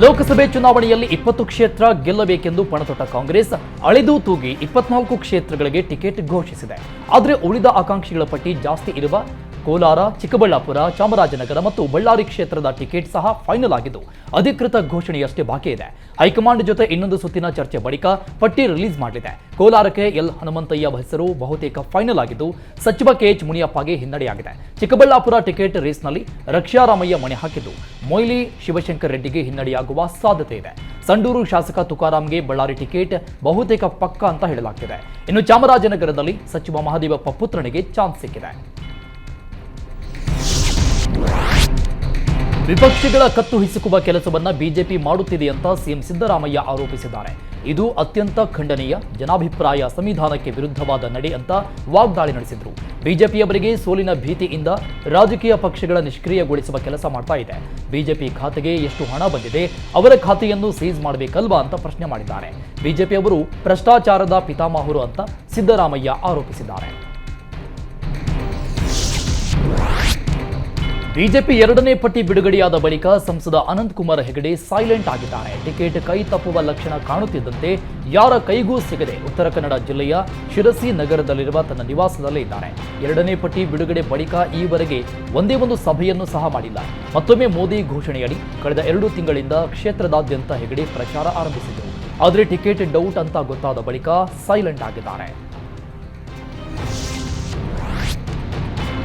ಲೋಕಸಭೆ ಚುನಾವಣೆಯಲ್ಲಿ 20 ಕ್ಷೇತ್ರ ಗೆಲ್ಲಬೇಕೆಂದು ಪಣತೊಟ್ಟ ಕಾಂಗ್ರೆಸ್ ಅಳೆದು ತೂಗಿ 24 ಕ್ಷೇತ್ರಗಳಿಗೆ ಟಿಕೆಟ್ ಘೋಷಿಸಿದೆ. ಆದರೆ ಉಳಿದ ಆಕಾಂಕ್ಷಿಗಳ ಪಟ್ಟಿ ಜಾಸ್ತಿ ಇರುವ ಕೋಲಾರ, ಚಿಕ್ಕಬಳ್ಳಾಪುರ, ಚಾಮರಾಜನಗರ ಮತ್ತು ಬಳ್ಳಾರಿ ಕ್ಷೇತ್ರದ ಟಿಕೆಟ್ ಸಹ ಫೈನಲ್ ಆಗಿದ್ದು ಅಧಿಕೃತ ಘೋಷಣೆಯಷ್ಟೇ ಬಾಕಿ ಇದೆ. ಹೈಕಮಾಂಡ್ ಜೊತೆ ಇನ್ನೊಂದು ಸುತ್ತಿನ ಚರ್ಚೆ ಬಳಿಕ ಪಟ್ಟಿ ರಿಲೀಸ್ ಮಾಡಲಿದೆ. ಕೋಲಾರಕ್ಕೆ ಎಲ್ ಹನುಮಂತಯ್ಯ ಹೆಸರು ಬಹುತೇಕ ಫೈನಲ್ ಆಗಿದ್ದು ಸಚಿವ ಕೆಎಚ್ ಮುನಿಯಪ್ಪಗೆ ಹಿನ್ನಡೆಯಾಗಿದೆ. ಚಿಕ್ಕಬಳ್ಳಾಪುರ ಟಿಕೆಟ್ ರೇಸ್ನಲ್ಲಿ ರಕ್ಷಾರಾಮಯ್ಯ ಮಣೆ ಹಾಕಿದ್ದು ಮೊಯ್ಲಿ ಶಿವಶಂಕರ್ ರೆಡ್ಡಿಗೆ ಹಿನ್ನಡೆಯಾಗುವ ಸಾಧ್ಯತೆ ಇದೆ. ಸಂಡೂರು ಶಾಸಕ ತುಕಾರಾಂಗೆ ಬಳ್ಳಾರಿ ಟಿಕೆಟ್ ಬಹುತೇಕ ಪಕ್ಕ ಅಂತ ಹೇಳಲಾಗ್ತಿದೆ. ಇನ್ನು ಚಾಮರಾಜನಗರದಲ್ಲಿ ಸಚಿವ ಮಹದೇವಪ್ಪ ಪುತ್ರನಿಗೆ ಚಾನ್ಸ್ ಸಿಕ್ಕಿದೆ. ವಿಪಕ್ಷಗಳ ಕತ್ತು ಹಿಸುಕುವ ಕೆಲಸವನ್ನ ಬಿಜೆಪಿ ಮಾಡುತ್ತಿದೆ ಅಂತ ಸಿಎಂ ಸಿದ್ದರಾಮಯ್ಯ ಆರೋಪಿಸಿದ್ದಾರೆ. ಇದು ಅತ್ಯಂತ ಖಂಡನೀಯ, ಜನಾಭಿಪ್ರಾಯ ಸಂವಿಧಾನಕ್ಕೆ ವಿರುದ್ಧವಾದ ನಡೆ ಅಂತ ವಾಗ್ದಾಳಿ ನಡೆಸಿದ್ರು. ಬಿಜೆಪಿಯವರಿಗೆ ಸೋಲಿನ ಭೀತಿಯಿಂದ ರಾಜಕೀಯ ಪಕ್ಷಗಳ ನಿಷ್ಕ್ರಿಯಗೊಳಿಸುವ ಕೆಲಸ ಮಾಡ್ತಾ ಇದೆ. ಬಿಜೆಪಿ ಖಾತೆಗೆ ಎಷ್ಟು ಹಣ ಬಂದಿದೆ, ಅವರ ಖಾತೆಯನ್ನು ಸೀಸ್ ಮಾಡಬೇಕಲ್ವಾ ಅಂತ ಪ್ರಶ್ನೆ ಮಾಡಿದ್ದಾರೆ. ಬಿಜೆಪಿಯವರು ಭ್ರಷ್ಟಾಚಾರದ ಪಿತಾಮಹರು ಅಂತ ಸಿದ್ದರಾಮಯ್ಯ ಆರೋಪಿಸಿದ್ದಾರೆ. ಬಿಜೆಪಿ ಎರಡನೇ ಪಟ್ಟಿ ಬಿಡುಗಡೆಯಾದ ಬಳಿಕ ಸಂಸದ ಅನಂತಕುಮಾರ್ ಹೆಗಡೆ ಸೈಲೆಂಟ್ ಆಗಿದ್ದಾರೆ. ಟಿಕೆಟ್ ಕೈ ತಪ್ಪುವ ಲಕ್ಷಣ ಕಾಣುತ್ತಿದ್ದಂತೆ ಯಾರ ಕೈಗೂ ಸಿಗದೆ ಉತ್ತರ ಕನ್ನಡ ಜಿಲ್ಲೆಯ ಶಿರಸಿ ನಗರದಲ್ಲಿರುವ ತನ್ನ ನಿವಾಸದಲ್ಲೇ ಇದ್ದಾರೆ. ಎರಡನೇ ಪಟ್ಟಿ ಬಿಡುಗಡೆ ಬಳಿಕ ಈವರೆಗೆ ಒಂದೇ ಒಂದು ಸಭೆಯನ್ನು ಸಹ ಮಾಡಿಲ್ಲ. ಮತ್ತೊಮ್ಮೆ ಮೋದಿ ಘೋಷಣೆಯಡಿ ಕಳೆದ 2 ತಿಂಗಳಿಂದ ಕ್ಷೇತ್ರದಾದ್ಯಂತ ಹೆಗಡೆ ಪ್ರಚಾರ ಆರಂಭಿಸಿದರು. ಆದರೆ ಟಿಕೆಟ್ ಡೌಟ್ ಅಂತ ಗೊತ್ತಾದ ಬಳಿಕ ಸೈಲೆಂಟ್ ಆಗಿದ್ದಾರೆ.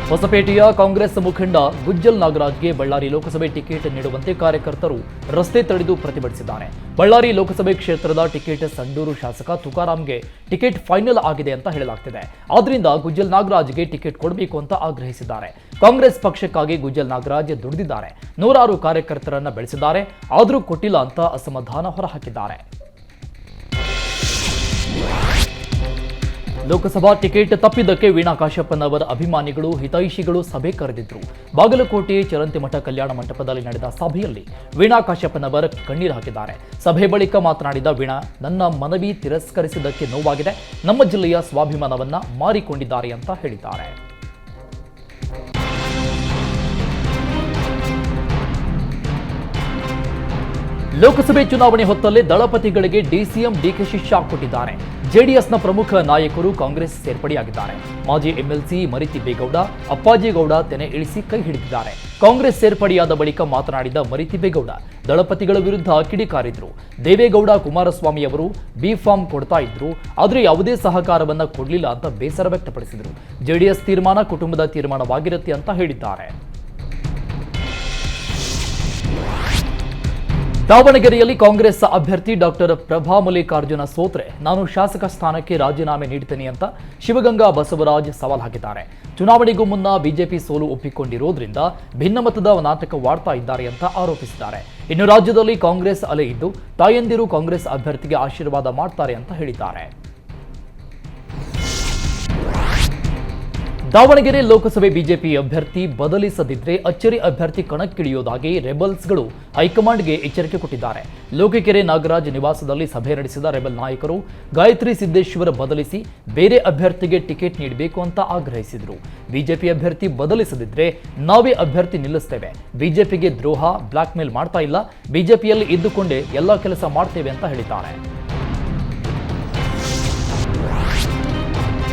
ಹೊಸಪೇಟೆಯ ಕಾಂಗ್ರೆಸ್ ಮುಖಂಡ ಗುಜ್ಜಲ್ ನಾಗರಾಜ್ಗೆ ಬಳ್ಳಾರಿ ಲೋಕಸಭೆ ಟಿಕೆಟ್ ನೀಡುವಂತೆ ಕಾರ್ಯಕರ್ತರು ರಸ್ತೆ ತಡೆದು ಪ್ರತಿಭಟಿಸಿದ್ದಾರೆ. ಬಳ್ಳಾರಿ ಲೋಕಸಭೆ ಕ್ಷೇತ್ರದ ಟಿಕೆಟ್ ಸಂಡೂರು ಶಾಸಕ ತುಕಾರಾಂಗೆ ಟಿಕೆಟ್ ಫೈನಲ್ ಆಗಿದೆ ಅಂತ ಹೇಳಲಾಗ್ತಿದೆ. ಆದ್ರಿಂದ ಗುಜ್ಜಲ್ ನಾಗರಾಜ್ಗೆ ಟಿಕೆಟ್ ಕೊಡಬೇಕು ಅಂತ ಆಗ್ರಹಿಸಿದ್ದಾರೆ. ಕಾಂಗ್ರೆಸ್ ಪಕ್ಷಕ್ಕಾಗಿ ಗುಜ್ಜಲ್ ನಾಗರಾಜ್ ದುಡಿದಿದ್ದಾರೆ, ನೂರಾರು ಕಾರ್ಯಕರ್ತರನ್ನ ಬೆಳೆಸಿದ್ದಾರೆ, ಆದರೂ ಕೊಟ್ಟಿಲ್ಲ ಅಂತ ಅಸಮಾಧಾನ ಹೊರಹಾಕಿದ್ದಾರೆ. ಲೋಕಸಭಾ ಟಿಕೆಟ್ ತಪ್ಪಿದ್ದಕ್ಕೆ ವೀಣಾ ಕಾಶ್ಯಪ್ಪನವರ ಅಭಿಮಾನಿಗಳು, ಹಿತೈಷಿಗಳು ಸಭೆ ಕರೆದಿದ್ರು. ಬಾಗಲಕೋಟೆ ಚರಂತಿಮಠ ಕಲ್ಯಾಣ ಮಂಟಪದಲ್ಲಿ ನಡೆದ ಸಭೆಯಲ್ಲಿ ವೀಣಾ ಕಾಶ್ಯಪ್ಪನವರ ಕಣ್ಣೀರು ಹಾಕಿದ್ದಾರೆ. ಸಭೆ ಬಳಿಕ ಮಾತನಾಡಿದ ವೀಣಾ, ನನ್ನ ಮನವಿ ತಿರಸ್ಕರಿಸಿದ್ದಕ್ಕೆ ನೋವಾಗಿದೆ, ನಮ್ಮ ಜಿಲ್ಲೆಯ ಸ್ವಾಭಿಮಾನವನ್ನ ಮಾರಿಕೊಂಡಿದ್ದಾರೆ ಅಂತ ಹೇಳಿದ್ದಾರೆ. ಲೋಕಸಭೆ ಚುನಾವಣೆ ಹೊತ್ತಲ್ಲೇ ದಳಪತಿಗಳಿಗೆ ಡಿಸಿಎಂ ಡಿಕೆಶಿ ಶಾಕ್ ಕೊಟ್ಟಿದ್ದಾರೆ. ಜೆಡಿಎಸ್ನ ಪ್ರಮುಖ ನಾಯಕರು ಕಾಂಗ್ರೆಸ್ ಸೇರ್ಪಡೆಯಾಗಿದ್ದಾರೆ. ಮಾಜಿ ಎಂಎಲ್ಸಿ ಮರಿತಿಬ್ಬೇಗೌಡ, ಅಪ್ಪಾಜಿಗೌಡ ತೆನೆ ಇಳಿಸಿ ಕೈ ಹಿಡಿದಿದ್ದಾರೆ. ಕಾಂಗ್ರೆಸ್ ಸೇರ್ಪಡೆಯಾದ ಬಳಿಕ ಮಾತನಾಡಿದ ಮರಿತಿಬ್ಬೇಗೌಡ ದಳಪತಿಗಳ ವಿರುದ್ಧ ಕಿಡಿಕಾರಿದ್ರು. ದೇವೇಗೌಡ, ಕುಮಾರಸ್ವಾಮಿ ಅವರು ಬಿ ಫಾರ್ಮ್ ಕೊಡ್ತಾ ಇದ್ರು, ಆದರೆ ಯಾವುದೇ ಸಹಕಾರವನ್ನ ಕೊಡಲಿಲ್ಲ ಅಂತ ಬೇಸರ ವ್ಯಕ್ತಪಡಿಸಿದರು. ಜೆಡಿಎಸ್ ತೀರ್ಮಾನ ಕುಟುಂಬದ ತೀರ್ಮಾನವಾಗಿರುತ್ತೆ ಅಂತ ಹೇಳಿದ್ದಾರೆ. ದಾವಣಗೆರೆಯಲ್ಲಿ ಕಾಂಗ್ರೆಸ್ ಅಭ್ಯರ್ಥಿ ಡಾಕ್ಟರ್ ಪ್ರಭಾ ಮಲ್ಲಿಕಾರ್ಜುನ ಸೋತ್ರೆ ನಾನು ಶಾಸಕ ಸ್ಥಾನಕ್ಕೆ ರಾಜೀನಾಮೆ ನೀಡುತ್ತೇನೆ ಅಂತ ಶಿವಗಂಗಾ ಬಸವರಾಜ್ ಸವಾಲ್ ಹಾಕಿದ್ದಾರೆ. ಚುನಾವಣೆಗೂ ಮುನ್ನ ಬಿಜೆಪಿ ಸೋಲು ಒಪ್ಪಿಕೊಂಡಿರೋದ್ರಿಂದ ಭಿನ್ನಮತದ ನಾಟಕವಾಡ್ತಾ ಇದ್ದಾರೆ ಅಂತ ಆರೋಪಿಸಿದ್ದಾರೆ. ಇನ್ನು ರಾಜ್ಯದಲ್ಲಿ ಕಾಂಗ್ರೆಸ್ ಅಲೆ ಇದ್ದು ತಾಯಂದಿರು ಕಾಂಗ್ರೆಸ್ ಅಭ್ಯರ್ಥಿಗೆ ಆಶೀರ್ವಾದ ಮಾಡ್ತಾರೆ ಅಂತ ಹೇಳಿದ್ದಾರೆ. ದಾವಣಗೆರೆ ಲೋಕಸಭೆ ಬಿಜೆಪಿ ಅಭ್ಯರ್ಥಿ ಬದಲಿಸದಿದ್ರೆ ಅಚ್ಚರಿ ಅಭ್ಯರ್ಥಿ ಕಣಕ್ಕಿಳಿಯೋದಾಗಿ ರೆಬಲ್ಸ್ಗಳು ಹೈಕಮಾಂಡ್ಗೆ ಎಚ್ಚರಿಕೆ ಕೊಟ್ಟಿದ್ದಾರೆ. ಲೋಕಕೆರೆ ನಾಗರಾಜ್ ನಿವಾಸದಲ್ಲಿ ಸಭೆ ನಡೆಸಿದ ರೆಬಲ್ ನಾಯಕರು ಗಾಯತ್ರಿ ಸಿದ್ದೇಶ್ವರ ಬದಲಿಸಿ ಬೇರೆ ಅಭ್ಯರ್ಥಿಗೆ ಟಿಕೆಟ್ ನೀಡಬೇಕು ಅಂತ ಆಗ್ರಹಿಸಿದರು. ಬಿಜೆಪಿ ಅಭ್ಯರ್ಥಿ ಬದಲಿಸದಿದ್ರೆ ನಾವೇ ಅಭ್ಯರ್ಥಿ ನಿಲ್ಲಿಸ್ತೇವೆ, ಬಿಜೆಪಿಗೆ ದ್ರೋಹ, ಬ್ಲಾಕ್ ಮೇಲ್ ಮಾಡ್ತಾ ಇಲ್ಲ, ಬಿಜೆಪಿಯಲ್ಲಿ ಇದ್ದುಕೊಂಡೇ ಎಲ್ಲ ಕೆಲಸ ಮಾಡ್ತೇವೆ ಅಂತ ಹೇಳಿದ್ದಾರೆ.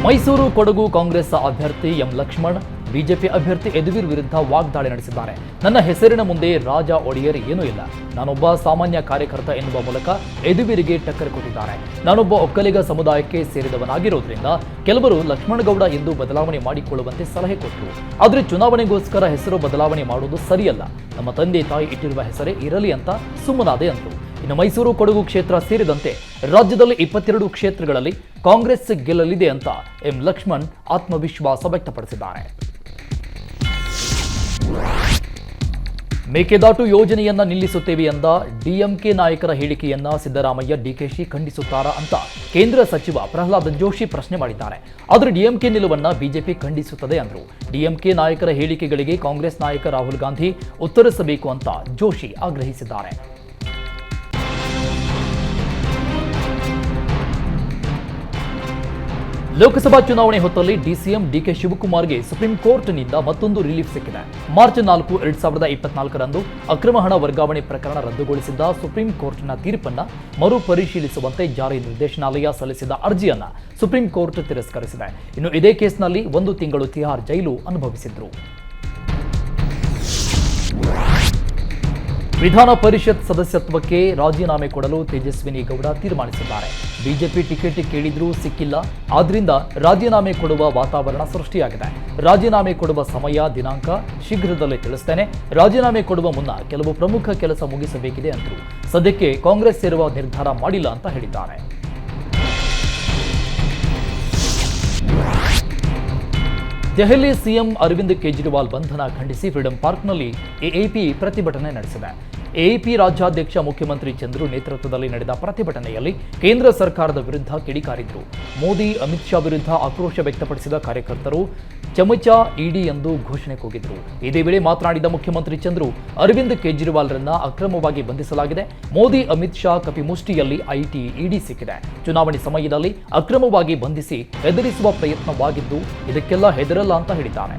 ಮೈಸೂರು ಕೊಡಗು ಕಾಂಗ್ರೆಸ್ ಅಭ್ಯರ್ಥಿ ಎಂ ಲಕ್ಷ್ಮಣ್ ಬಿಜೆಪಿ ಅಭ್ಯರ್ಥಿ ಯದುವೀರ್ ವಿರುದ್ಧ ವಾಗ್ದಾಳಿ ನಡೆಸಿದ್ದಾರೆ. ನನ್ನ ಹೆಸರಿನ ಮುಂದೆ ರಾಜ ಒಡೆಯರ್ ಏನೂ ಇಲ್ಲ, ನಾನೊಬ್ಬ ಸಾಮಾನ್ಯ ಕಾರ್ಯಕರ್ತ ಎನ್ನುವ ಮೂಲಕ ಯದುವೀರಿಗೆ ಟಕ್ಕರ್ ಕೊಟ್ಟಿದ್ದಾರೆ. ನಾನೊಬ್ಬ ಒಕ್ಕಲಿಗ ಸಮುದಾಯಕ್ಕೆ ಸೇರಿದವನಾಗಿರೋದ್ರಿಂದ ಕೆಲವರು ಲಕ್ಷ್ಮಣಗೌಡ ಎಂದು ಬದಲಾವಣೆ ಮಾಡಿಕೊಳ್ಳುವಂತೆ ಸಲಹೆ ಕೊಟ್ಟರು. ಆದರೆ ಚುನಾವಣೆಗೋಸ್ಕರ ಹೆಸರು ಬದಲಾವಣೆ ಮಾಡುವುದು ಸರಿಯಲ್ಲ, ನಮ್ಮ ತಂದೆ ತಾಯಿ ಇಟ್ಟಿರುವ ಹೆಸರೇ ಇರಲಿ ಅಂತ ಸುಮ್ಮನಾದೆ ಅಂತು. ಇನ್ನು ಮೈಸೂರು ಕೊಡಗು ಕ್ಷೇತ್ರ ಸೇರಿದಂತೆ ರಾಜ್ಯದಲ್ಲಿ 22 ಕ್ಷೇತ್ರಗಳಲ್ಲಿ ಕಾಂಗ್ರೆಸ್ ಗೆಲ್ಲಲಿದೆ ಅಂತ ಎಂ ಲಕ್ಷ್ಮಣ್ ಆತ್ಮವಿಶ್ವಾಸ ವ್ಯಕ್ತಪಡಿಸಿದ್ದಾರೆ. ಮೇಕೆದಾಟು ಯೋಜನೆಯನ್ನ ನಿಲ್ಲಿಸುತ್ತೇವೆ ಎಂದ ಡಿಎಂಕೆ ನಾಯಕರ ಹೇಳಿಕೆಯನ್ನ ಸಿದ್ದರಾಮಯ್ಯ, ಡಿಕೆಶಿ ಖಂಡಿಸುತ್ತಾರಾ ಅಂತ ಕೇಂದ್ರ ಸಚಿವ ಪ್ರಹ್ಲಾದ್ ಜೋಶಿ ಪ್ರಶ್ನೆ ಮಾಡಿದ್ದಾರೆ. ಆದರೆ ಡಿಎಂಕೆ ನಿಲುವನ್ನ ಬಿಜೆಪಿ ಖಂಡಿಸುತ್ತದೆ ಅಂದರು. ಡಿಎಂಕೆ ನಾಯಕರ ಹೇಳಿಕೆಗಳಿಗೆ ಕಾಂಗ್ರೆಸ್ ನಾಯಕ ರಾಹುಲ್ ಗಾಂಧಿ ಉತ್ತರಿಸಬೇಕು ಅಂತ ಜೋಶಿ ಆಗ್ರಹಿಸಿದ್ದಾರೆ. ಲೋಕಸಭಾ ಚುನಾವಣೆ ಹೊತ್ತಲ್ಲಿ ಡಿಸಿಎಂ ಡಿಕೆ ಶಿವಕುಮಾರ್ಗೆ ಸುಪ್ರೀಂ ಕೋರ್ಟ್ನಿಂದ ಮತ್ತೊಂದು ರಿಲೀಫ್ ಸಿಕ್ಕಿದೆ. ಮಾರ್ಚ್ 4, 2024ರಂದು ಅಕ್ರಮ ಹಣ ವರ್ಗಾವಣೆ ಪ್ರಕರಣ ರದ್ದುಗೊಳಿಸಿದ್ದ ಸುಪ್ರೀಂ ಕೋರ್ಟ್ನ ತೀರ್ಪನ್ನು ಮರುಪರಿಶೀಲಿಸುವಂತೆ ಜಾರಿ ನಿರ್ದೇಶನಾಲಯ ಸಲ್ಲಿಸಿದ ಅರ್ಜಿಯನ್ನ ಸುಪ್ರೀಂ ಕೋರ್ಟ್ ತಿರಸ್ಕರಿಸಿದೆ. ಇನ್ನು ಇದೇ ಕೇಸ್ನಲ್ಲಿ 1 ತಿಂಗಳು ತಿಹಾರ್ ಜೈಲು ಅನುಭವಿಸಿದ್ರು. ವಿಧಾನ ಪರಿಷತ್ ಸದಸ್ಯತ್ವಕ್ಕೆ ರಾಜೀನಾಮೆ ಕೊಡಲು ತೇಜಸ್ವಿನಿ ಗೌಡ ತೀರ್ಮಾನಿಸಿದ್ದಾರೆ. ಬಿಜೆಪಿ ಟಿಕೆಟ್ ಕೇಳಿದ್ರೂ ಸಿಕ್ಕಿಲ್ಲ, ಆದ್ರಿಂದ ರಾಜೀನಾಮೆ ಕೊಡುವ ವಾತಾವರಣ ಸೃಷ್ಟಿಯಾಗಿದೆ. ರಾಜೀನಾಮೆ ಕೊಡುವ ಸಮಯ, ದಿನಾಂಕ ಶೀಘ್ರದಲ್ಲೇ ತಿಳಿಸ್ತೇನೆ. ರಾಜೀನಾಮೆ ಕೊಡುವ ಮುನ್ನ ಕೆಲವು ಪ್ರಮುಖ ಕೆಲಸ ಮುಗಿಸಬೇಕಿದೆ ಅಂದರು. ಸದ್ಯಕ್ಕೆ ಕಾಂಗ್ರೆಸ್ ಸೇರುವ ನಿರ್ಧಾರ ಮಾಡಿಲ್ಲ ಅಂತ ಹೇಳಿದ್ದಾರೆ. ದೆಹಲಿ ಸಿಎಂ ಅರವಿಂದ್ ಕೇಜ್ರಿವಾಲ್ ಬಂಧನ ಖಂಡಿಸಿ ಫ್ರೀಡಂ ಪಾರ್ಕ್ನಲ್ಲಿ ಎಎಪಿ ಪ್ರತಿಭಟನೆ ನಡೆಸಿದೆ. ಎಎಪಿ ರಾಜ್ಯಾಧ್ಯಕ್ಷ ಮುಖ್ಯಮಂತ್ರಿ ಚಂದ್ರು ನೇತೃತ್ವದಲ್ಲಿ ನಡೆದ ಪ್ರತಿಭಟನೆಯಲ್ಲಿ ಕೇಂದ್ರ ಸರ್ಕಾರದ ವಿರುದ್ಧ ಕಿಡಿಕಾರಿದ್ರು. ಮೋದಿ, ಅಮಿತ್ ಶಾ ವಿರುದ್ಧ ಆಕ್ರೋಶ ವ್ಯಕ್ತಪಡಿಸಿದ ಕಾರ್ಯಕರ್ತರು ಚಮಚ ಇಡಿ ಎಂದು ಘೋಷಣೆ ಕೂಗಿದ್ರು. ಇದೇ ವೇಳೆ ಮಾತನಾಡಿದ ಮುಖ್ಯಮಂತ್ರಿ ಚಂದ್ರು, ಅರವಿಂದ್ ಕೇಜ್ರಿವಾಲ್ರನ್ನ ಅಕ್ರಮವಾಗಿ ಬಂಧಿಸಲಾಗಿದೆ. ಮೋದಿ, ಅಮಿತ್ ಶಾ ಕಪಿಮುಷ್ಟಿಯಲ್ಲಿ ಇಡಿ ಸಿಕ್ಕಿದೆ. ಚುನಾವಣೆ ಸಮಯದಲ್ಲಿ ಅಕ್ರಮವಾಗಿ ಬಂಧಿಸಿ ಹೆದರಿಸುವ ಪ್ರಯತ್ನವಾಗಿದ್ದು, ಇದಕ್ಕೆಲ್ಲ ಹೆದರಲ್ಲ ಅಂತ ಹೇಳಿದ್ದಾರೆ.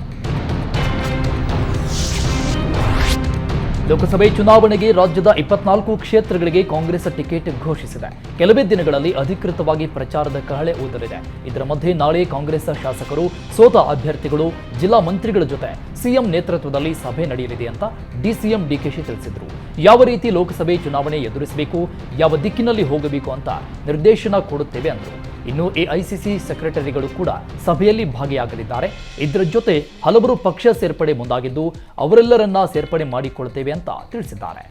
ಲೋಕಸಭೆ ಚುನಾವಣೆಗೆ ರಾಜ್ಯದ 24 ಕ್ಷೇತ್ರಗಳಿಗೆ ಕಾಂಗ್ರೆಸ್ ಟಿಕೆಟ್ ಘೋಷಿಸಿದೆ. ಕೆಲವೇ ದಿನಗಳಲ್ಲಿ ಅಧಿಕೃತವಾಗಿ ಪ್ರಚಾರದ ಕಹಳೆ ಊದಲಿದೆ. ಇದರ ಮಧ್ಯೆ ನಾಳೆ ಕಾಂಗ್ರೆಸ್ ಶಾಸಕರು, ಸೋತ ಅಭ್ಯರ್ಥಿಗಳು, ಜಿಲ್ಲಾ ಮಂತ್ರಿಗಳ ಜೊತೆ ಸಿಎಂ ನೇತೃತ್ವದಲ್ಲಿ ಸಭೆ ನಡೆಯಲಿದೆ ಅಂತ ಡಿಸಿಎಂ ಡಿಕೆಶಿ ತಿಳಿಸಿದರು. ಯಾವ ರೀತಿ ಲೋಕಸಭೆ ಚುನಾವಣೆ ಎದುರಿಸಬೇಕು, ಯಾವ ದಿಕ್ಕಿನಲ್ಲಿ ಹೋಗಬೇಕು ಅಂತ ನಿರ್ದೇಶನ ಕೊಡುತ್ತೇವೆ ಅಂದರು. ಇನ್ನು ಎಐಸಿಸಿ ಸೆಕ್ರೆಟರಿಗಳು ಕೂಡ ಸಭೆಯಲ್ಲಿ ಭಾಗಿಯಾಗಲಿದ್ದಾರೆ. ಇದರ ಜೊತೆ ಹಲವರು ಪಕ್ಷ ಸೇರ್ಪಡೆ ಮುಂದಾಗಿದ್ದು, ಅವರೆಲ್ಲರನ್ನ ಸೇರ್ಪಡೆ ಮಾಡಿಕೊಳ್ಳುತ್ತೇವೆ ಅಂತ ತಿಳಿಸಿದ್ದಾರೆ.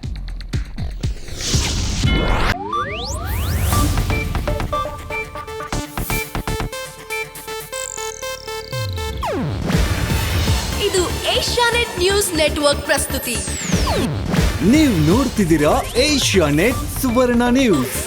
ಇದು ಏಷ್ಯಾನೆಟ್ ನ್ಯೂಸ್ ನೆಟ್ವರ್ಕ್ ಪ್ರಸ್ತುತಿ. ನೀವು ನೋಡ್ತಿದ್ದೀರಾ ಏಷ್ಯಾನೆಟ್ ಸುವರ್ಣ ನ್ಯೂಸ್.